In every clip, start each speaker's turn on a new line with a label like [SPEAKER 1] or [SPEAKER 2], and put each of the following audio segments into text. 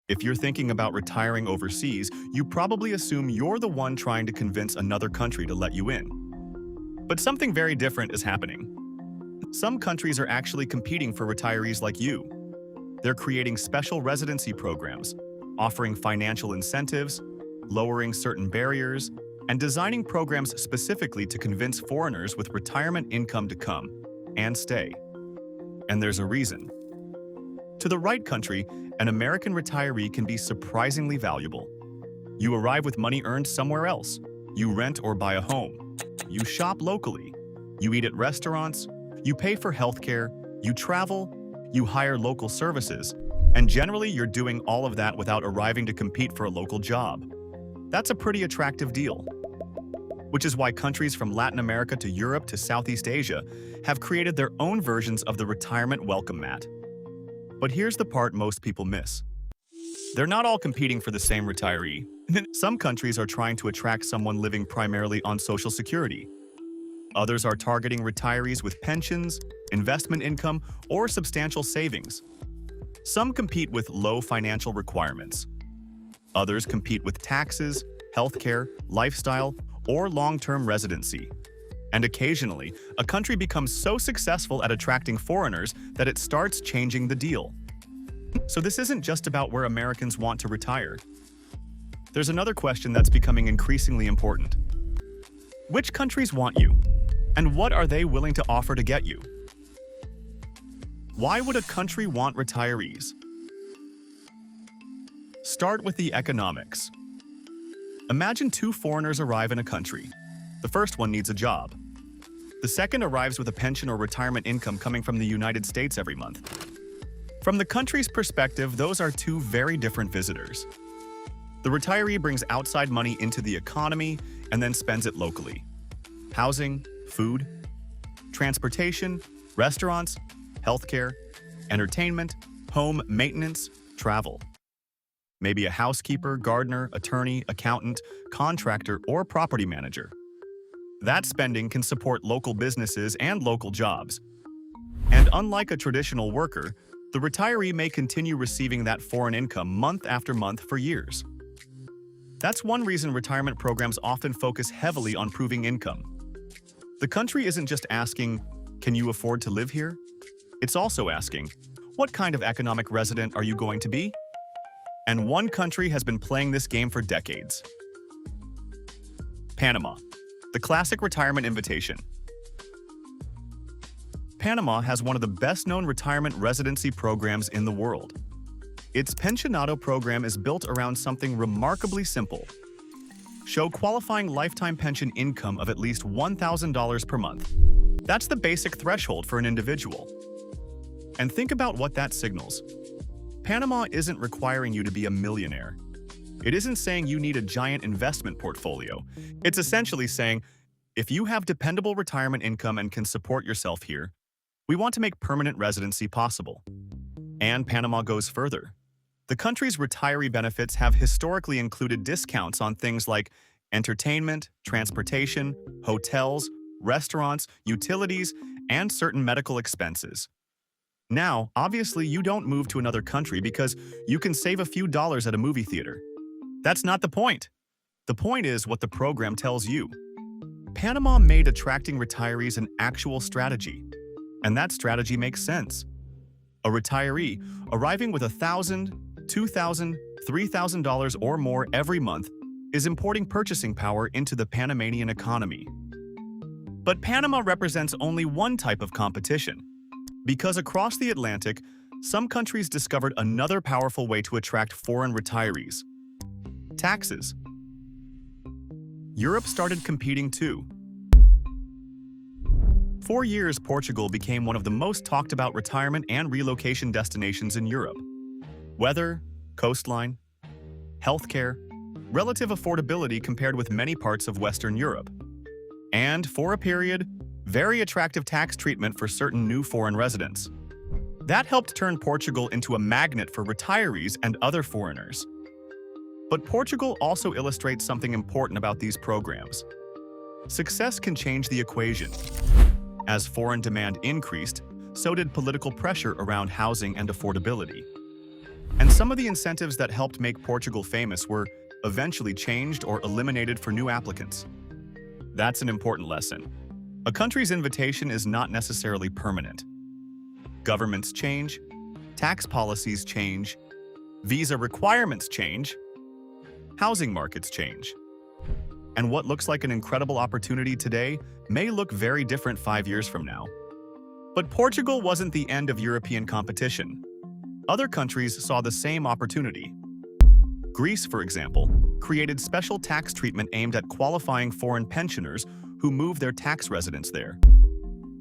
[SPEAKER 1] If you're thinking about retiring overseas, you probably assume you're the one trying to convince another country to let you in. But something very different is happening. Some countries are actually competing for retirees like you. They're creating special residency programs, offering financial incentives, lowering certain barriers, and designing programs specifically to convince foreigners with retirement income to come and stay. And there's a reason. To the right country, an American retiree can be surprisingly valuable. You arrive with money earned somewhere else. You rent or buy a home. You shop locally. You eat at restaurants. You pay for healthcare. You travel. You hire local services. And generally, you're doing all of that without arriving to compete for a local job. That's a pretty attractive deal. Which is why countries from Latin America to Europe to Southeast Asia have created their own versions of the retirement welcome mat. But here's the part most people miss. They're not all competing for the same retiree. Some countries are trying to attract someone living primarily on Social Security. Others are targeting retirees with pensions, investment income, or substantial savings. Some compete with low financial requirements. Others compete with taxes, healthcare, lifestyle, or long-term residency. And occasionally, a country becomes so successful at attracting foreigners that it starts changing the deal. So this isn't just about where Americans want to retire. There's another question that's becoming increasingly important. Which countries want you? And what are they willing to offer to get you? Why would a country want retirees? Start with the economics. Imagine two foreigners arrive in a country. The first one needs a job. The second arrives with a pension or retirement income coming from the United States every month. From the country's perspective, those are two very different visitors. The retiree brings outside money into the economy and then spends it locally. Housing, food, transportation, restaurants, healthcare, entertainment, home maintenance, travel. Maybe a housekeeper, gardener, attorney, accountant, contractor, or property manager. That spending can support local businesses and local jobs. And unlike a traditional worker, the retiree may continue receiving that foreign income month after month for years. That's one reason retirement programs often focus heavily on proving income. The country isn't just asking, "Can you afford to live here?" It's also asking, "What kind of economic resident are you going to be?" And one country has been playing this game for decades. Panama, the classic retirement invitation. Panama has one of the best-known retirement residency programs in the world. Its pensionado program is built around something remarkably simple. Show qualifying lifetime pension income of at least $1,000 per month. That's the basic threshold for an individual. And think about what that signals. Panama isn't requiring you to be a millionaire. It isn't saying you need a giant investment portfolio. It's essentially saying, if you have dependable retirement income and can support yourself here, we want to make permanent residency possible. And Panama goes further. The country's retiree benefits have historically included discounts on things like entertainment, transportation, hotels, restaurants, utilities, and certain medical expenses. Now, obviously, you don't move to another country because you can save a few dollars at a movie theater. That's not the point. The point is what the program tells you. Panama made attracting retirees an actual strategy, and that strategy makes sense. A retiree arriving with $1,000, $2,000, $3,000 or more every month is importing purchasing power into the Panamanian economy. But Panama represents only one type of competition. Because across the Atlantic, some countries discovered another powerful way to attract foreign retirees: taxes. Europe started competing too. For years, Portugal became one of the most talked about retirement and relocation destinations in Europe. Weather, coastline, healthcare, relative affordability compared with many parts of Western Europe. And, for a period, very attractive tax treatment for certain new foreign residents. That helped turn Portugal into a magnet for retirees and other foreigners. But Portugal also illustrates something important about these programs. Success can change the equation. As foreign demand increased, so did political pressure around housing and affordability. And some of the incentives that helped make Portugal famous were eventually changed or eliminated for new applicants. That's an important lesson. A country's invitation is not necessarily permanent. Governments change, tax policies change, visa requirements change, housing markets change. And what looks like an incredible opportunity today may look very different 5 years from now. But Portugal wasn't the end of European competition. Other countries saw the same opportunity. Greece, for example, created special tax treatment aimed at qualifying foreign pensioners who move their tax residence there.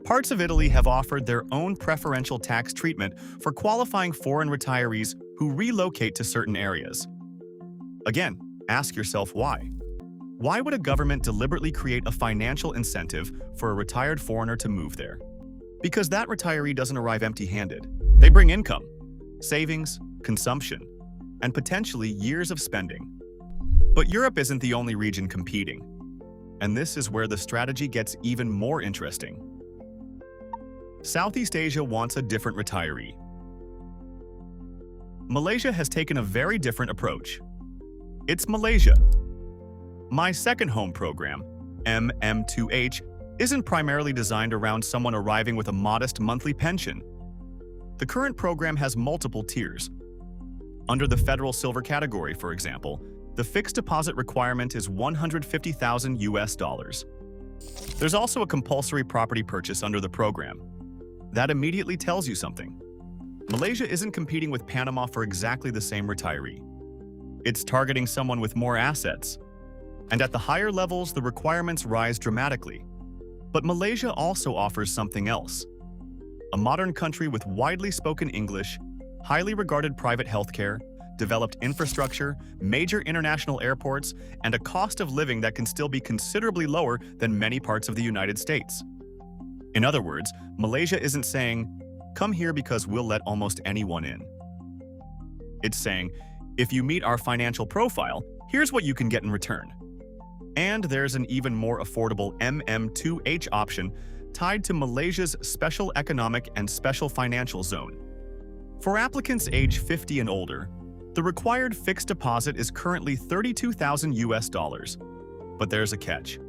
[SPEAKER 1] Parts of Italy have offered their own preferential tax treatment for qualifying foreign retirees who relocate to certain areas. Again, ask yourself why. Why would a government deliberately create a financial incentive for a retired foreigner to move there? Because that retiree doesn't arrive empty-handed. They bring income, savings, consumption, and potentially years of spending. But Europe isn't the only region competing. And this is where the strategy gets even more interesting. Southeast Asia wants a different retiree. Malaysia has taken a very different approach. It's Malaysia. My Second Home program, MM2H, isn't primarily designed around someone arriving with a modest monthly pension. The current program has multiple tiers. Under the federal silver category, for example, the fixed deposit requirement is $150,000. There's also a compulsory property purchase under the program. That immediately tells you something. Malaysia isn't competing with Panama for exactly the same retiree. It's targeting someone with more assets. And at the higher levels, the requirements rise dramatically. But Malaysia also offers something else. A modern country with widely spoken English, highly regarded private healthcare, developed infrastructure, major international airports, and a cost of living that can still be considerably lower than many parts of the United States. In other words, Malaysia isn't saying, "Come here because we'll let almost anyone in." It's saying, "If you meet our financial profile, here's what you can get in return." And there's an even more affordable MM2H option tied to Malaysia's Special Economic and Special Financial Zone. For applicants age 50 and older, the required fixed deposit is currently $32,000. But there's a catch.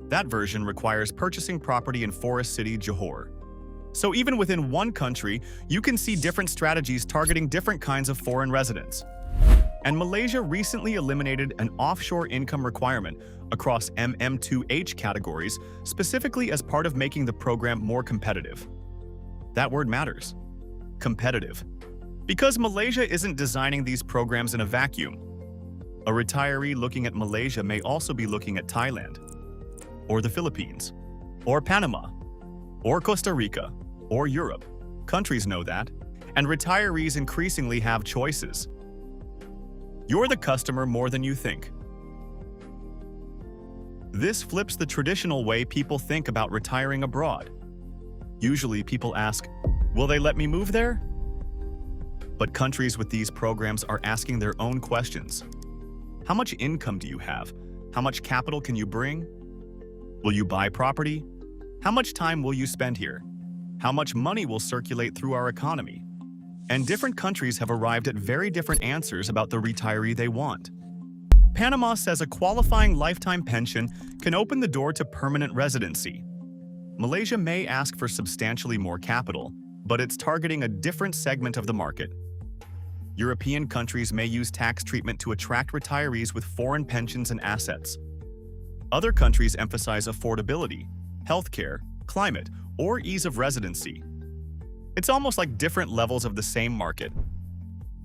[SPEAKER 1] That version requires purchasing property in Forest City, Johor. So even within one country, you can see different strategies targeting different kinds of foreign residents. And Malaysia recently eliminated an offshore income requirement across MM2H categories, specifically as part of making the program more competitive. That word matters. Competitive. Because Malaysia isn't designing these programs in a vacuum. A retiree looking at Malaysia may also be looking at Thailand, or the Philippines, or Panama, or Costa Rica, or Europe. Countries know that, and retirees increasingly have choices. You're the customer more than you think. This flips the traditional way people think about retiring abroad. Usually people ask, "Will they let me move there?" But countries with these programs are asking their own questions. How much income do you have? How much capital can you bring? Will you buy property? How much time will you spend here? How much money will circulate through our economy? And different countries have arrived at very different answers about the retiree they want. Panama says a qualifying lifetime pension can open the door to permanent residency. Malaysia may ask for substantially more capital, but it's targeting a different segment of the market. European countries may use tax treatment to attract retirees with foreign pensions and assets. Other countries emphasize affordability, healthcare, climate, or ease of residency. It's almost like different levels of the same market.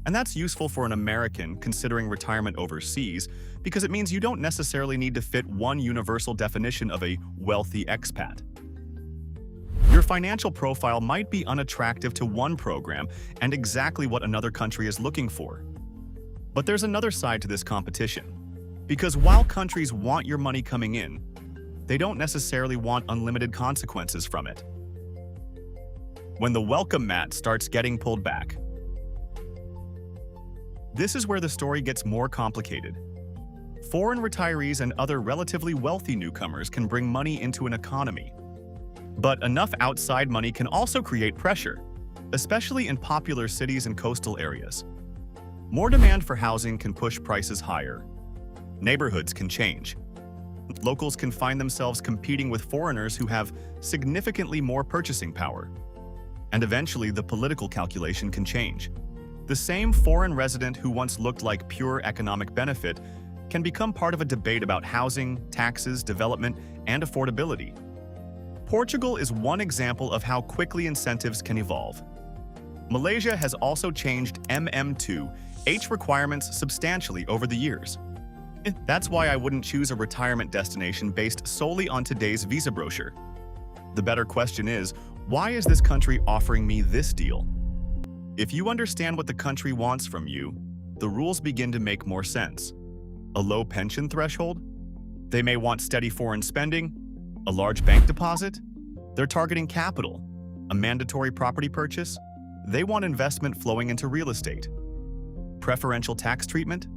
[SPEAKER 1] And that's useful for an American considering retirement overseas because it means you don't necessarily need to fit one universal definition of a wealthy expat. Your financial profile might be unattractive to one program and exactly what another country is looking for. But there's another side to this competition. Because while countries want your money coming in, they don't necessarily want unlimited consequences from it. When the welcome mat starts getting pulled back. This is where the story gets more complicated. Foreign retirees and other relatively wealthy newcomers can bring money into an economy. But enough outside money can also create pressure, especially in popular cities and coastal areas. More demand for housing can push prices higher. Neighborhoods can change. Locals can find themselves competing with foreigners who have significantly more purchasing power. And eventually, the political calculation can change. The same foreign resident who once looked like pure economic benefit can become part of a debate about housing, taxes, development, and affordability. Portugal is one example of how quickly incentives can evolve. Malaysia has also changed MM2H requirements substantially over the years. That's why I wouldn't choose a retirement destination based solely on today's visa brochure. The better question is, why is this country offering me this deal? If you understand what the country wants from you, the rules begin to make more sense. A low pension threshold? They may want steady foreign spending, a large bank deposit. They're targeting capital, a mandatory property purchase. They want investment flowing into real estate. Preferential tax treatment?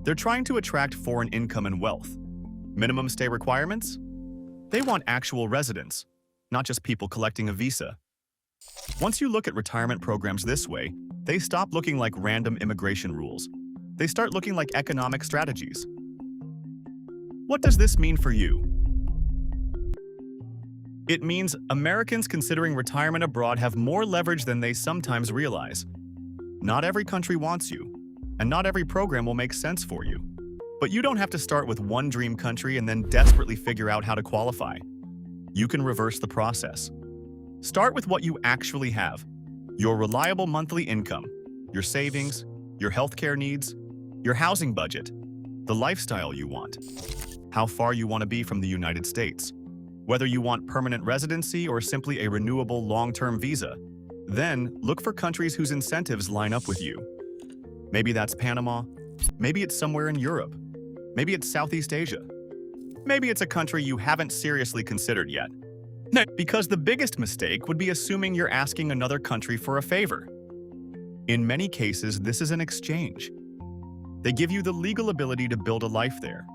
[SPEAKER 1] They're trying to attract foreign income and wealth. Minimum stay requirements? They want actual residents, not just people collecting a visa. Once you look at retirement programs this way, they stop looking like random immigration rules. They start looking like economic strategies. What does this mean for you? It means Americans considering retirement abroad have more leverage than they sometimes realize. Not every country wants you, and not every program will make sense for you. But you don't have to start with one dream country and then desperately figure out how to qualify. You can reverse the process. Start with what you actually have: your reliable monthly income, your savings, your healthcare needs, your housing budget, the lifestyle you want, how far you want to be from the United States, whether you want permanent residency or simply a renewable long-term visa. Then, look for countries whose incentives line up with you. Maybe that's Panama. Maybe it's somewhere in Europe. Maybe it's Southeast Asia. Maybe it's a country you haven't seriously considered yet. Because the biggest mistake would be assuming you're asking another country for a favor. In many cases, this is an exchange. They give you the legal ability to build a life there.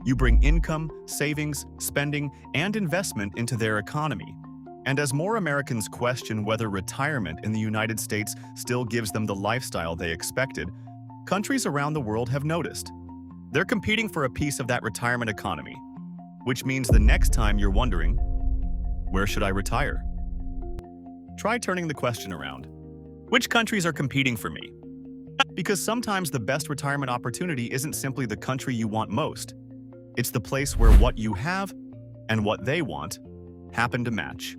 [SPEAKER 1] You bring income, savings, spending, and investment into their economy. And as more Americans question whether retirement in the United States still gives them the lifestyle they expected, countries around the world have noticed. They're competing for a piece of that retirement economy, which means the next time you're wondering, where should I retire? Try turning the question around. Which countries are competing for me? Because sometimes the best retirement opportunity isn't simply the country you want most. It's the place where what you have and what they want happen to match.